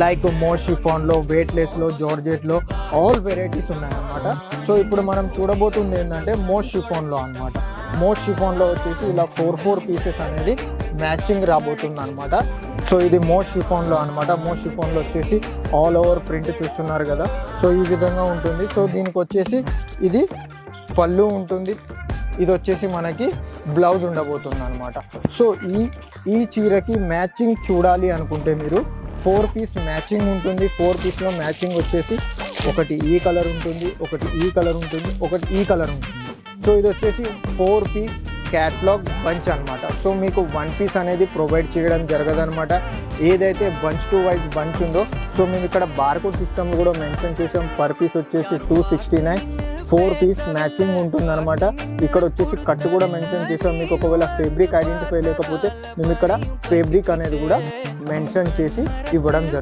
Like more షిఫాన్లో, వెయిట్లెస్లో, జార్జెట్లో all varieties ఉన్నాయన్నమాట. So ఇప్పుడు మనం చూడబోతుంది ఏంటంటే మోర్ షిఫాన్లో అనమాట. మోర్ షిఫాన్లో వచ్చేసి ఇలా 4 పీసెస్ అనేది మ్యాచింగ్ రాబోతుంది అనమాట. సో ఇది మోర్ షిఫాన్లో అనమాట. మోర్ షిఫాన్లో వచ్చేసి ఆల్ ఓవర్ ప్రింట్ చూస్తున్నారు కదా. సో ఈ విధంగా ఉంటుంది. సో దీనికి వచ్చేసి ఇది పళ్ళు ఉంటుంది, ఇది వచ్చేసి మనకి బ్లౌజ్ ఉండబోతుంది అనమాట. సో ఈ చీరకి మ్యాచింగ్ చూడాలి అనుకుంటే మీరు 4 పీస్ మ్యాచింగ్ ఉంటుంది. 4 పీస్లో మ్యాచింగ్ వచ్చేసి ఒకటి ఈ కలర్ ఉంటుంది, ఒకటి ఈ కలర్ ఉంటుంది, ఒకటి ఈ కలర్ ఉంటుంది. సో ఇది వచ్చేసి 4 పీస్ క్యాట్లాగ్ బంచ్ అనమాట. సో మీకు 1 పీస్ అనేది ప్రొవైడ్ చేయడం జరగదనమాట. ఏదైతే బంచ్ టు వైజ్ బంచ్ ఉందో, సో మేము ఇక్కడ బార్కోడ్ సిస్టమ్ కూడా మెన్షన్ చేసాం. పర్ పీస్ వచ్చేసి 269, 4 పీస్ మ్యాచింగ్ ఉంటుందన్నమాట. ఇక్కడ వచ్చేసి కట్ కూడా మెన్షన్ చేసాం. మీకు ఒకవేళ ఫేబ్రిక్ ఐడెంటిఫై లేకపోతే మేము ఇక్కడ ఫేబ్రిక్ అనేది కూడా మెన్షన్ చేసి ఇవ్వడం జరుగుతుంది.